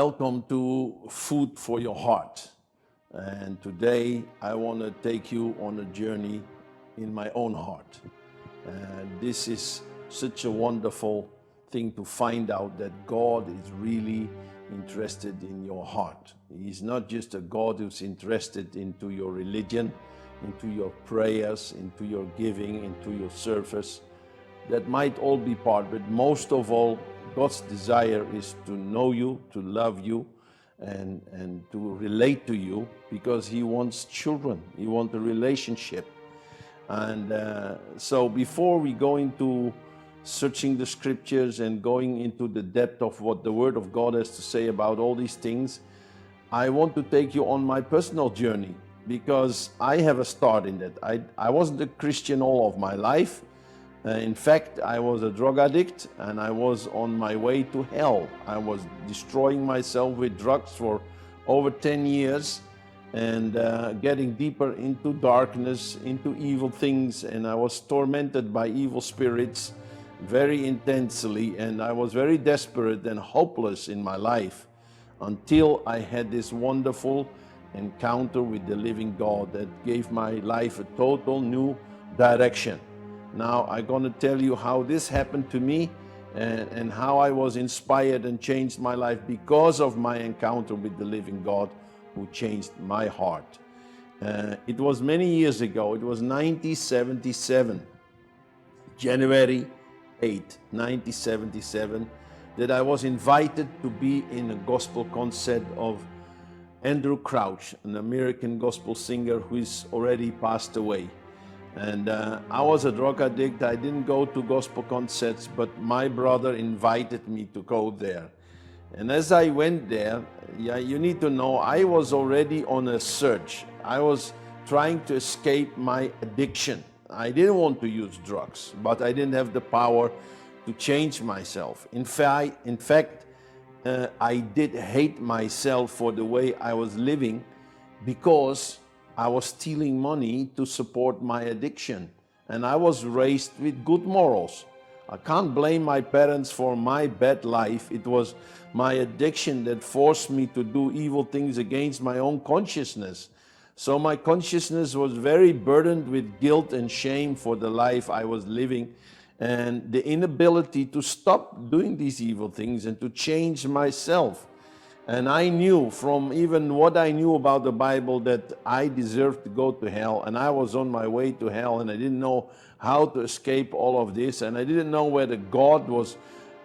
Welcome to Food for Your Heart. And today I want to take you on a journey in my own heart. And this is such a wonderful thing to find out that God is really interested in your heart. He's not just a God who's interested into your religion, into your prayers, into your giving, into your service. That might all be part, but most of all, God's desire is to know you, to love you, and to relate to you, because He wants children. He wants a relationship. And so before we go into searching the scriptures and going into the depth of what the Word of God has to say about all these things, I want to take you on my personal journey, because I have a start in that. I wasn't a Christian all of my life. In fact, I was a drug addict and I was on my way to hell. I was destroying myself with drugs for over 10 years and getting deeper into darkness, into evil things, and I was tormented by evil spirits very intensely, and I was very desperate and hopeless in my life until I had this wonderful encounter with the living God that gave my life a total new direction. Now I'm going to tell you how this happened to me and how I was inspired and changed my life because of my encounter with the living God who changed my heart. It was many years ago. It was 1977, January 8, 1977, that I was invited to be in a gospel concert of Andrew Crouch, an American gospel singer who is already passed away. And I was a drug addict. I didn't go to gospel concerts, but my brother invited me to go there. And as I went there, you need to know, I was already on a search. I was trying to escape my addiction. I didn't want to use drugs, but I didn't have the power to change myself. In fact, I did hate myself for the way I was living, because I was stealing money to support my addiction, and I was raised with good morals. I can't blame my parents for my bad life. It was my addiction that forced me to do evil things against my own consciousness. So my consciousness was very burdened with guilt and shame for the life I was living, and the inability to stop doing these evil things and to change myself. And I knew from even what I knew about the Bible that I deserved to go to hell, and I was on my way to hell, and I didn't know how to escape all of this, and I didn't know whether God was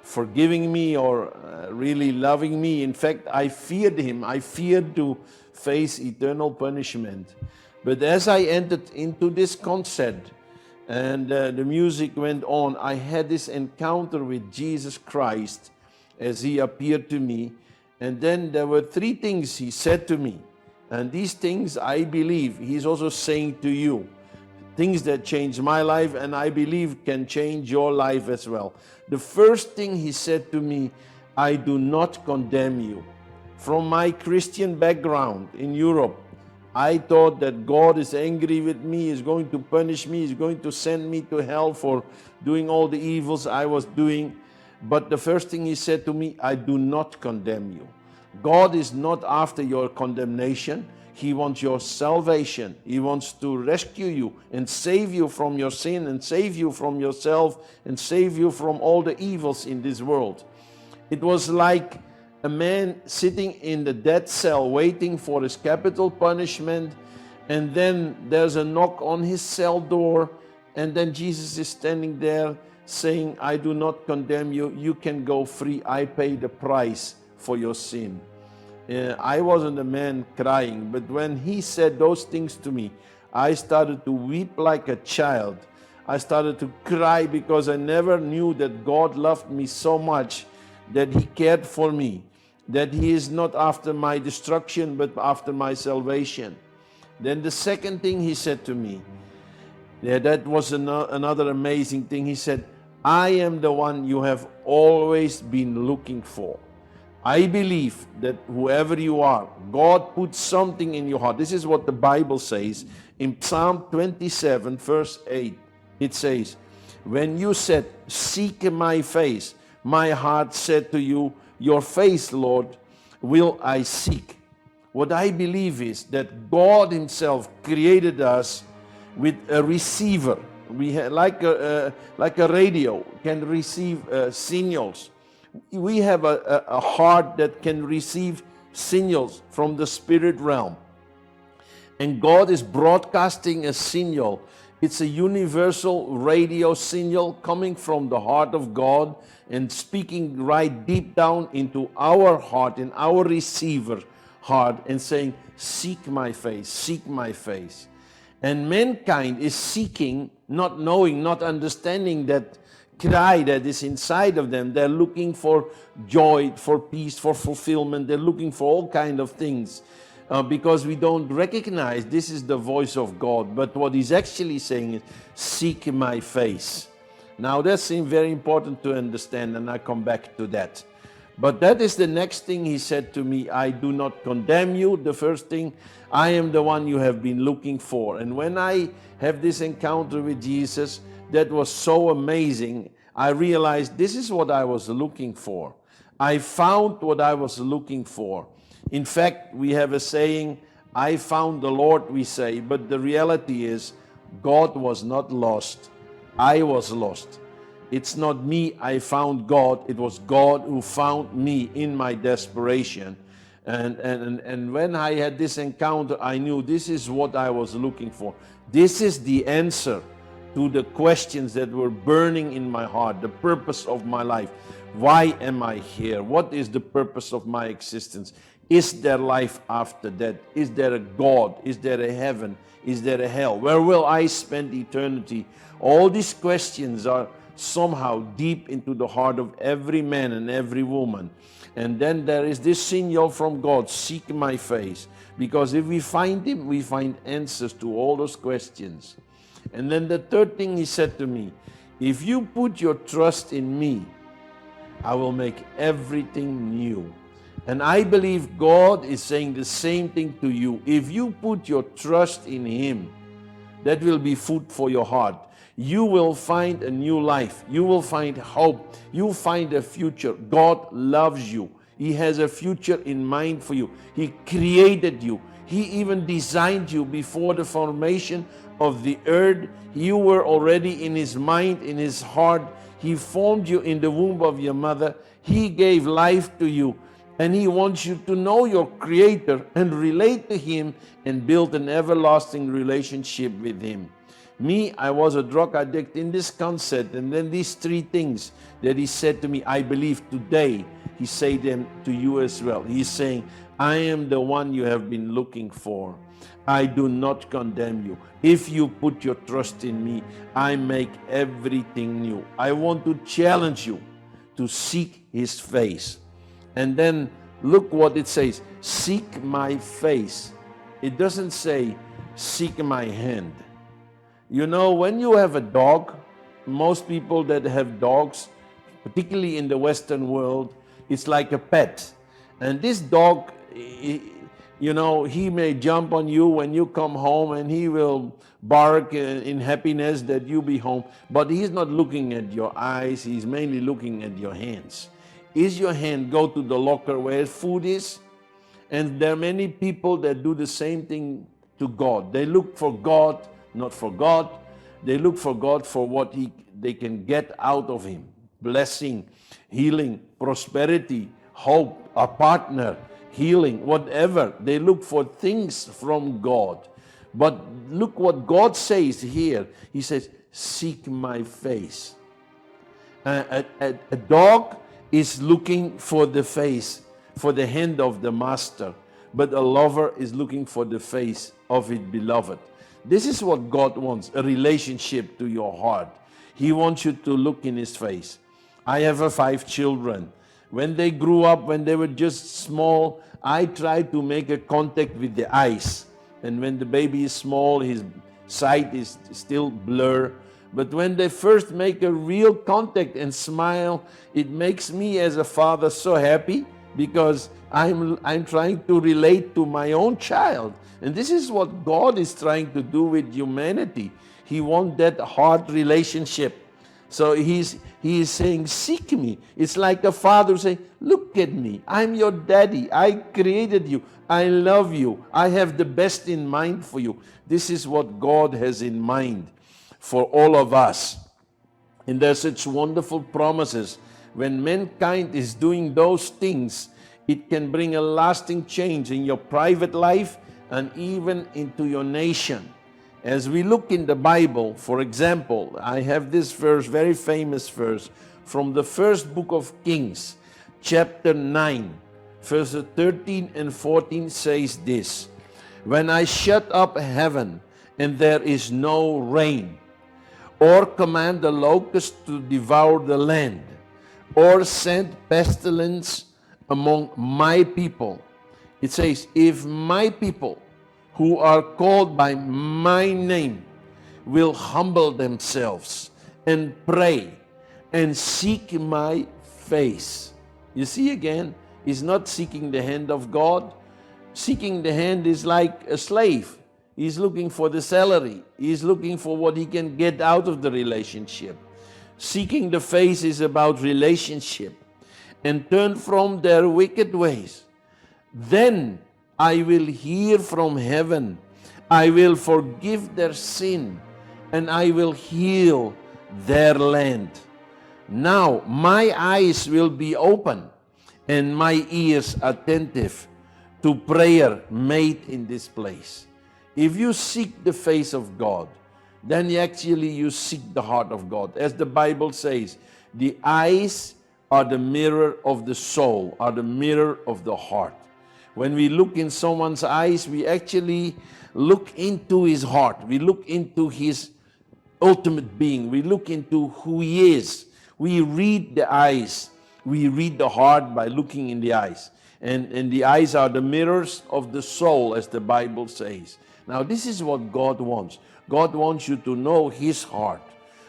forgiving me or really loving me. In fact, I feared Him. I feared to face eternal punishment. But as I entered into this concert and the music went on, I had this encounter with Jesus Christ as He appeared to me. And then there were three things He said to me. And these things, I believe, He's also saying to you. Things that changed my life, and I believe can change your life as well. The first thing He said to me, I do not condemn you. From my Christian background in Europe, I thought that God is angry with me, is going to punish me, is going to send me to hell for doing all the evils I was doing. But the first thing He said to me, I do not condemn you. God is not after your condemnation. He wants your salvation. He wants to rescue you and save you from your sin and save you from yourself and save you from all the evils in this world. It was like a man sitting in the death cell waiting for his capital punishment, and then there's a knock on his cell door, and then Jesus is standing there saying, I do not condemn you, you can go free, I pay the price for your sin. I wasn't a man crying, but when He said those things to me, I started to weep like a child. I started to cry because I never knew that God loved me so much, that He cared for me, that He is not after my destruction, but after my salvation. Then the second thing He said to me, that was another amazing thing. He said, I am the one you have always been looking for. I believe that whoever you are, God put something in your heart. This is what the Bible says in Psalm 27, verse 8. It says, when you said, seek my face, my heart said to you, your face, Lord. will I seek? What I believe is that God Himself created us with a receiver. We have, like a radio can receive signals. We have a heart that can receive signals from the spirit realm. And God is broadcasting a signal. It's a universal radio signal coming from the heart of God and speaking right deep down into our heart, in our receiver heart, and saying, seek my face, seek my face. And mankind is seeking, not knowing, not understanding that cry that is inside of them. They're looking for joy, for peace, for fulfillment. They're looking for all kinds of things. Because we don't recognize this is the voice of God. But what He's actually saying is, seek my face. Now that seems very important to understand, and I come back to that. But that is the next thing He said to me. I do not condemn you. The first thing, I am the one you have been looking for. And when I have this encounter with Jesus, that was so amazing. I realized this is what I was looking for. I found what I was looking for. In fact, we have a saying, I found the Lord, we say, but the reality is God was not lost. I was lost. It's not me, I found God. It was God who found me in my desperation. And when I had this encounter, I knew this is what I was looking for. This is the answer to the questions that were burning in my heart, the purpose of my life. Why am I here? What is the purpose of my existence? Is there life after death? Is there a God? Is there a heaven? Is there a hell? Where will I spend eternity? All these questions are somehow deep into the heart of every man and every woman. And then there is this signal from God, seek my face. Because if we find Him, we find answers to all those questions. And then the third thing He said to me, if you put your trust in me, I will make everything new. And I believe God is saying the same thing to you. If you put your trust in Him, that will be food for your heart. You will find a new life. You will find hope. You'll find a future. God loves you. He has a future in mind for you. He created you. He even designed you before the formation of the earth. You were already in His mind, in His heart. He formed you in the womb of your mother. He gave life to you. And He wants you to know your Creator and relate to Him and build an everlasting relationship with Him. Me, I was a drug addict in this concept, and then these three things that He said to me, I believe today He said them to you as well. He's saying, I am the one you have been looking for. I do not condemn you. If you put your trust in me, I make everything new. I want to challenge you to seek His face. And then look what it says, seek my face. It doesn't say, seek my hand. You know, when you have a dog, most people that have dogs, particularly in the Western world, it's like a pet. And this dog, you know, he may jump on you when you come home and he will bark in happiness that you be home. But he's not looking at your eyes, he's mainly looking at your hands. Is your hand go to the locker where food is? And there are many people that do the same thing to God. They look for God, not for God. They look for God for what they can get out of Him. Blessing, healing, prosperity, hope, a partner, healing, whatever. They look for things from God. But look what God says here. He says, seek my face. A dog is looking for the face, for the hand of the master. But a lover is looking for the face of his beloved. This is what God wants, a relationship to your heart. He wants you to look in His face. I have 5 children. When they grew up, when they were just small, I tried to make a contact with the eyes. And when the baby is small, his sight is still blur. But when they first make a real contact and smile, it makes me as a father so happy, because I'm trying to relate to my own child. And this is what God is trying to do with humanity. He wants that heart relationship. So he is saying, seek me. It's like a father saying, look at me. I'm your daddy. I created you. I love you. I have the best in mind for you. This is what God has in mind for all of us. And there's such wonderful promises. When mankind is doing those things, it can bring a lasting change in your private life and even into your nation. As we look in the Bible, for example, I have this verse, very famous verse, from the first book of Kings, chapter 9, verses 13 and 14 says this: When I shut up heaven and there is no rain, or command the locust to devour the land, or send pestilence among my people. It says, if my people who are called by my name will humble themselves and pray and seek my face. You see again, he's not seeking the hand of God. Seeking the hand is like a slave. He's looking for the salary. He's looking for what he can get out of the relationship. Seeking the face is about relationship. And turn from their wicked ways. Then I will hear from heaven. I will forgive their sin, and I will heal their land. Now my eyes will be open, and my ears attentive to prayer made in this place. If you seek the face of God, then you seek the heart of God. As the Bible says, the eyes are the mirror of the soul, are the mirror of the heart. When we look in someone's eyes, we actually look into his heart. We look into his ultimate being. We look into who he is. We read the eyes. We read the heart by looking in the eyes. And the eyes are the mirrors of the soul, as the Bible says. Now, this is what God wants. God wants you to know his heart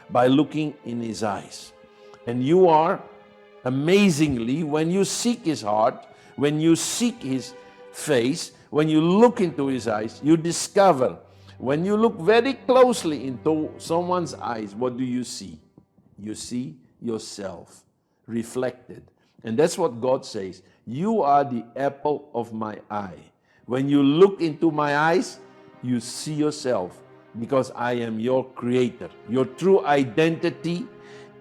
by looking in his eyes. And you are, amazingly, when you seek his heart, when you seek his face, when you look into his eyes, you discover, when you look very closely into someone's eyes, what do you see? You see yourself reflected. And that's what God says. You are the apple of my eye. When you look into my eyes, you see yourself, because I am your creator. Your true identity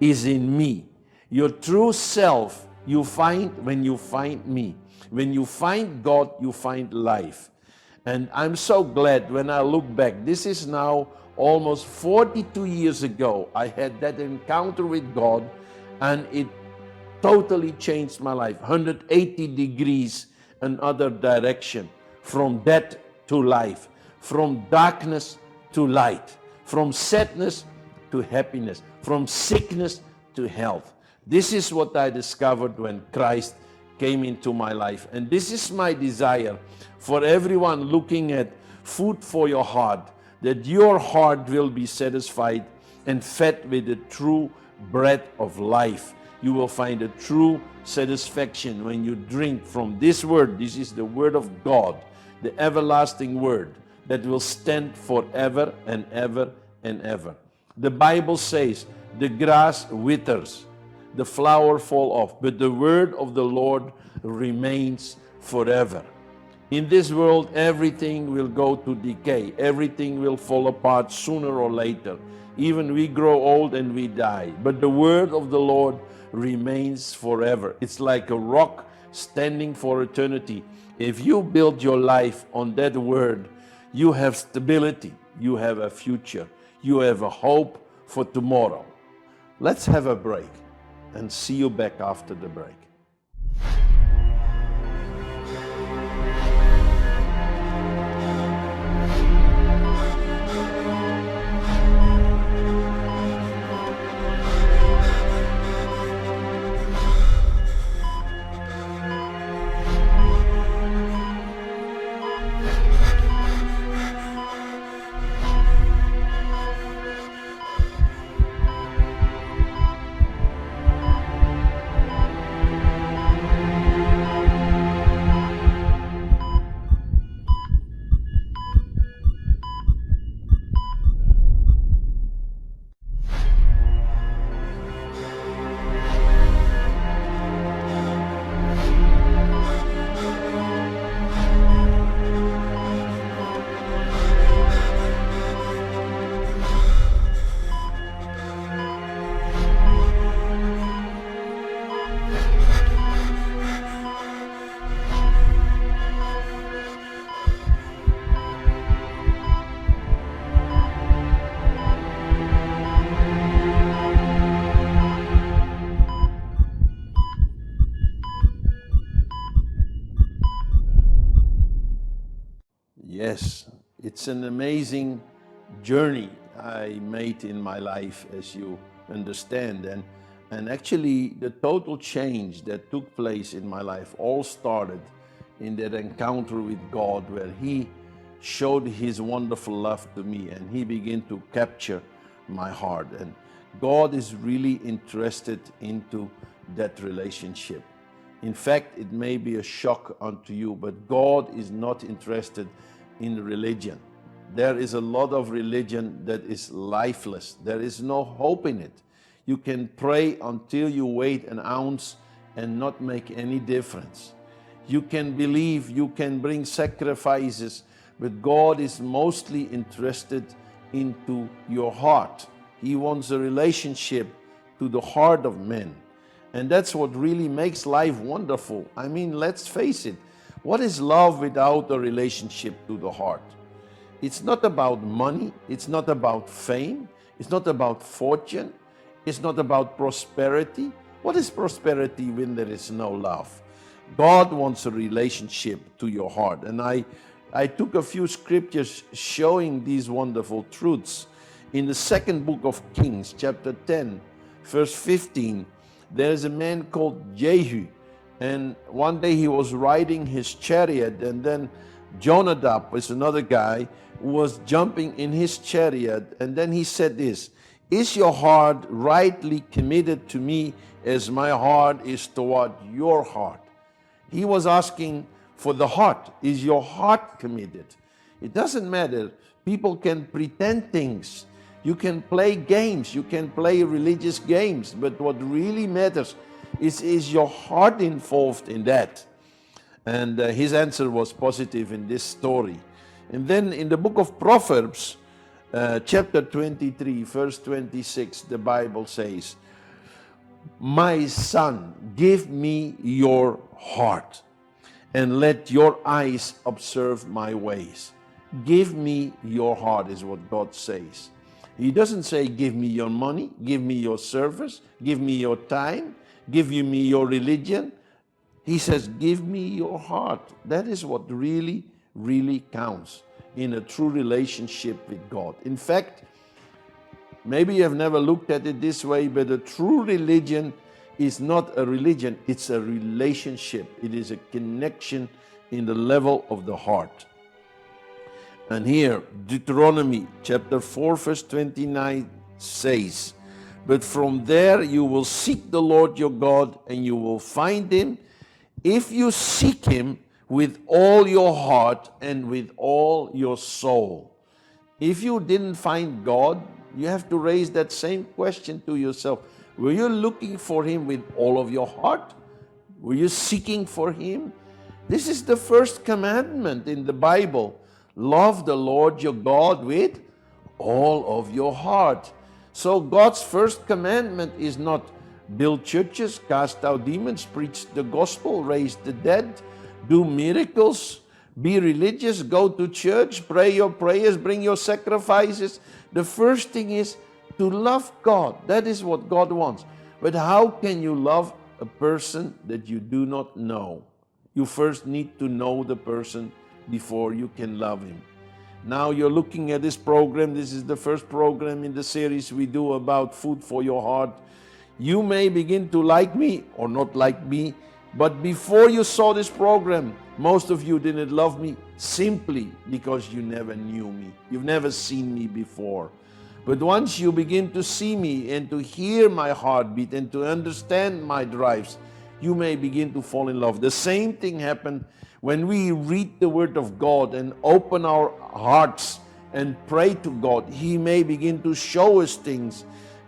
is in me. Your true self you find when you find me. When you find God, you find life. And I'm so glad when I look back. This is now almost 42 years ago. I had that encounter with God, and it totally changed my life. 180 degrees another direction. From death to life. From darkness to light. From sadness to happiness. From sickness to health. This is what I discovered when Christ came into my life. And this is my desire for everyone looking at food for your heart, that your heart will be satisfied and fed with the true bread of life. You will find a true satisfaction when you drink from this word. This is the word of God, the everlasting word that will stand forever and ever and ever. The Bible says the grass withers, the flower fall off, but the word of the Lord remains forever. In this world, everything will go to decay. Everything will fall apart sooner or later. Even we grow old and we die. But the word of the Lord remains forever. It's like a rock standing for eternity. If you build your life on that word, you have stability. You have a future. You have a hope for tomorrow. Let's have a break and see you back after the break. it's an amazing journey I made in my life, as you understand. And actually, the total change that took place in my life all started in that encounter with God, where He showed His wonderful love to me, and He began to capture my heart. And God is really interested into that relationship. In fact, it may be a shock unto you, but God is not interested in religion. There is a lot of religion that is lifeless. There is no hope in it. You can pray until you weigh an ounce and not make any difference. You can believe, you can bring sacrifices, but God is mostly interested into your heart. He wants a relationship to the heart of men. And that's what really makes life wonderful. I mean, let's face it. What is love without a relationship to the heart? It's not about money. It's not about fame. It's not about fortune. It's not about prosperity. What is prosperity when there is no love? God wants a relationship to your heart. And I took a few scriptures showing these wonderful truths. In the second book of Kings, chapter 10, verse 15, there is a man called Jehu, and one day he was riding his chariot, and then Jonadab is another guy who was jumping in his chariot, and then he said this, "Is your heart rightly committed to me as my heart is toward your heart?" He was asking for the heart. Is your heart committed? It doesn't matter. People can pretend things. You can play games, you can play religious games, but what really matters is your heart involved in that? And his answer was positive in this story. And then in the book of Proverbs, chapter 23, verse 26, the Bible says, "My son, give me your heart, and let your eyes observe my ways." Give me your heart is what God says. He doesn't say, give me your money, give me your service, give me your time, give me your religion. He says, give me your heart. That is what really, really counts in a true relationship with God. In fact, maybe you have never looked at it this way, but a true religion is not a religion, it's a relationship. It is a connection in the level of the heart. And here, Deuteronomy chapter 4, verse 29 says, "But from there you will seek the Lord your God, and you will find Him, if you seek Him with all your heart and with all your soul." If you didn't find God, you have to raise that same question to yourself. Were you looking for Him with all of your heart? Were you seeking for Him? This is the first commandment in the Bible. Love the Lord your God with all of your heart. So God's first commandment is not build churches, cast out demons, preach the gospel, raise the dead, do miracles, be religious, go to church, pray your prayers, bring your sacrifices. The first thing is to love God. That is what God wants. But how can you love a person that you do not know? You first need to know the person before you can love him. Now you're looking at this program. This is the first program in the series we do about food for your heart. You may begin to like me or not like me, but before you saw this program, most of you didn't love me simply because you never knew me. You've never seen me before. But once you begin to see me and to hear my heartbeat and to understand my drives, you may begin to fall in love. The same thing happened when we read the Word of God and open our hearts and pray to God. He may begin to show us things,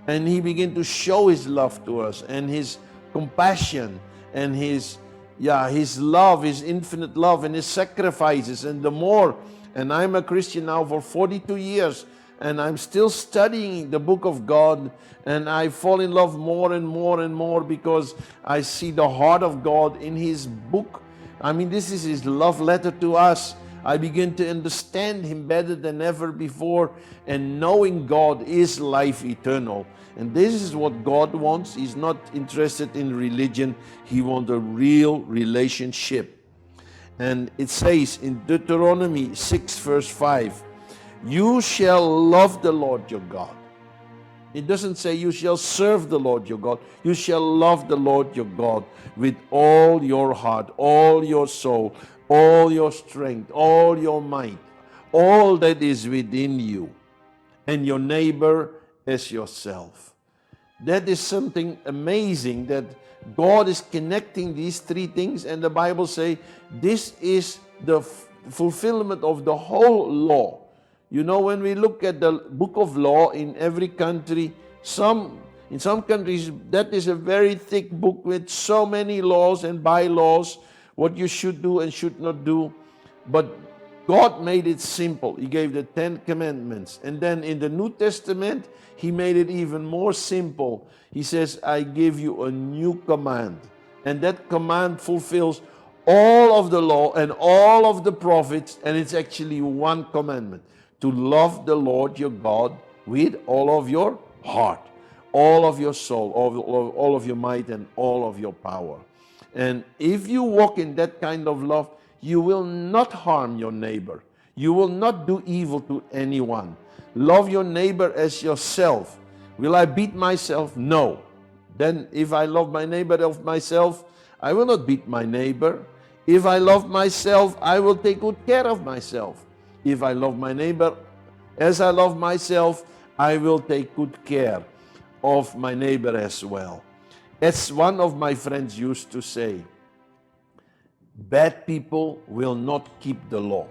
and He begin to show His love to us and His compassion and His love, His infinite love and His sacrifices. And the more, and I'm a Christian now for 42 years, and I'm still studying the book of God, and I fall in love more and more and more because I see the heart of God in His book. I mean, this is His love letter to us. I begin to understand Him better than ever before, and knowing God is life eternal. And this is what God wants. He's not interested in religion. He wants a real relationship. And it says in Deuteronomy 6 verse 5, You shall love the Lord your God. It doesn't say you shall serve the Lord your God. You shall love the Lord your God with all your heart, all your soul, all your strength, all your might, all that is within you, and your neighbor as yourself. That is something amazing, that God is connecting these three things, and the Bible says this is the fulfillment of the whole law. You know, when we look at the book of law in every country, in some countries that is a very thick book with so many laws and bylaws, what you should do and should not do. But God made it simple. He gave the 10 commandments. And then in the New Testament, He made it even more simple. He says, I give you a new command. And that command fulfills all of the law and all of the prophets. And it's actually one commandment: to love the Lord your God with all of your heart, all of your soul, all of your might, and all of your power. And if you walk in that kind of love, you will not harm your neighbor. You will not do evil to anyone. Love your neighbor as yourself. Will I beat myself? No. Then if I love my neighbor of myself, I will not beat my neighbor. If I love myself, I will take good care of myself. If I love my neighbor as I love myself, I will take good care of my neighbor as well. As one of my friends used to say, bad people will not keep the law,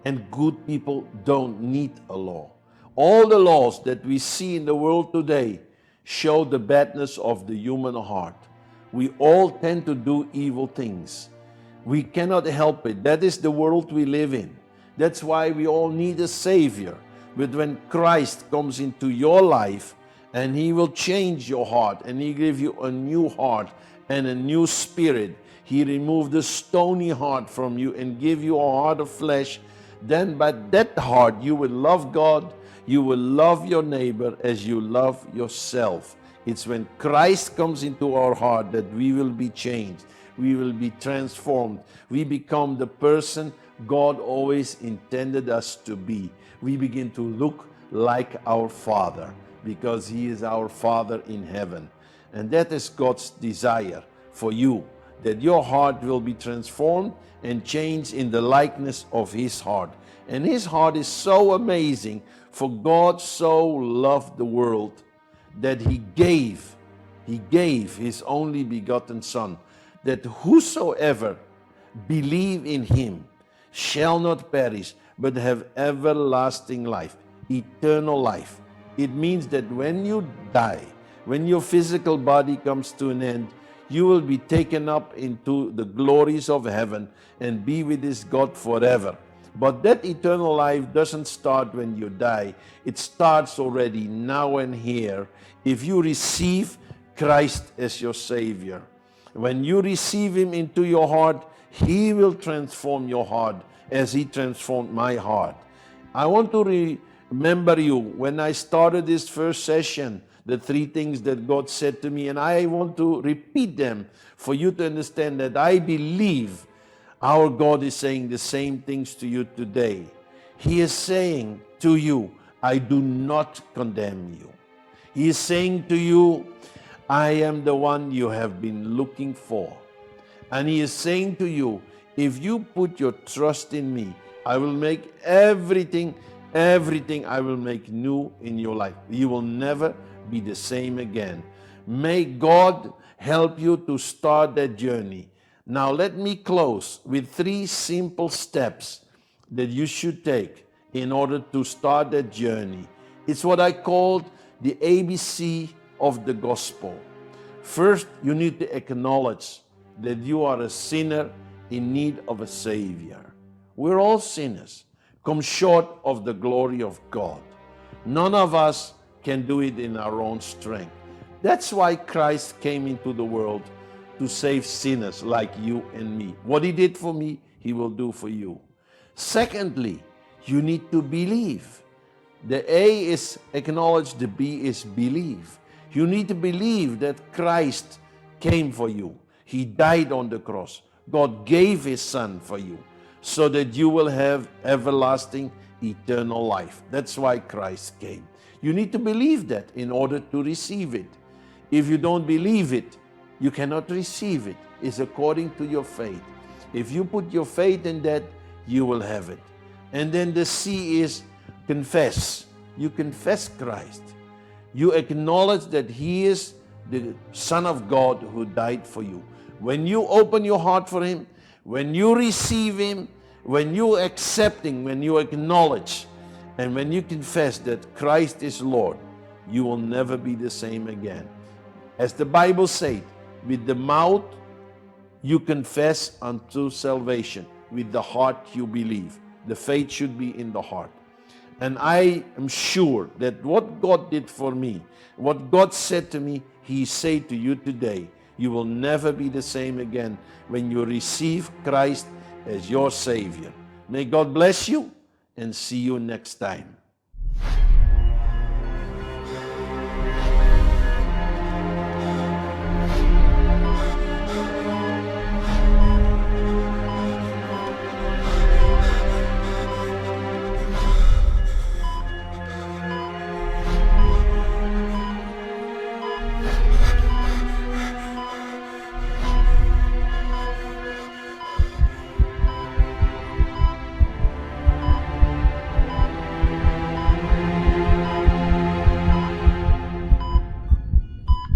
and good people don't need a law. All the laws that we see in the world today show the badness of the human heart. We all tend to do evil things. We cannot help it. That is the world we live in. That's why we all need a Savior. But when Christ comes into your life, and He will change your heart, and He give you a new heart and a new spirit, He remove the stony heart from you and give you a heart of flesh, then by that heart you will love God, you will love your neighbor as you love yourself. It's when Christ comes into our heart that we will be changed, we will be transformed, we become the person God always intended us to be. We begin to look like our Father, because He is our Father in heaven. And that is God's desire for you, that your heart will be transformed and changed in the likeness of His heart. And His heart is so amazing, for God so loved the world that He gave His only begotten Son, that whosoever believe in Him shall not perish, but have everlasting life, eternal life. It means that when you die, when your physical body comes to an end, you will be taken up into the glories of heaven and be with this God forever. But that eternal life doesn't start when you die. It starts already now and here, if you receive Christ as your Savior. When you receive Him into your heart, He will transform your heart as He transformed my heart. I want to remember you when I started this first session, the three things that God said to me, and I want to repeat them for you to understand that I believe our God is saying the same things to you today. He is saying to you, I do not condemn you. He is saying to you, I am the one you have been looking for. And He is saying to you, if you put your trust in me, I will make everything I will make new in your life. You will never be the same again. May God help you to start that journey. Now let me close with 3 simple steps that you should take in order to start that journey. It's what I called the ABC of the gospel. First, you need to acknowledge that you are a sinner in need of a Savior. We're all sinners, come short of the glory of God. None of us can do it in our own strength. That's why Christ came into the world, to save sinners like you and me. What He did for me, He will do for you. Secondly, you need to believe. The A is acknowledge, the B is believe. You need to believe that Christ came for you. He died on the cross. God gave His Son for you so that you will have everlasting, eternal life. That's why Christ came. You need to believe that in order to receive it. If you don't believe it, you cannot receive it. It's according to your faith. If you put your faith in that, you will have it. And then the C is confess. You confess Christ. You acknowledge that He is the Son of God who died for you. When you open your heart for Him, when you receive Him, when you accept Him, when you acknowledge, and when you confess that Christ is Lord, you will never be the same again. As the Bible says, with the mouth you confess unto salvation, with the heart you believe. The faith should be in the heart. And I am sure that what God did for me, what God said to me, He said to you today. You will never be the same again when you receive Christ as your Savior. May God bless you, and see you next time.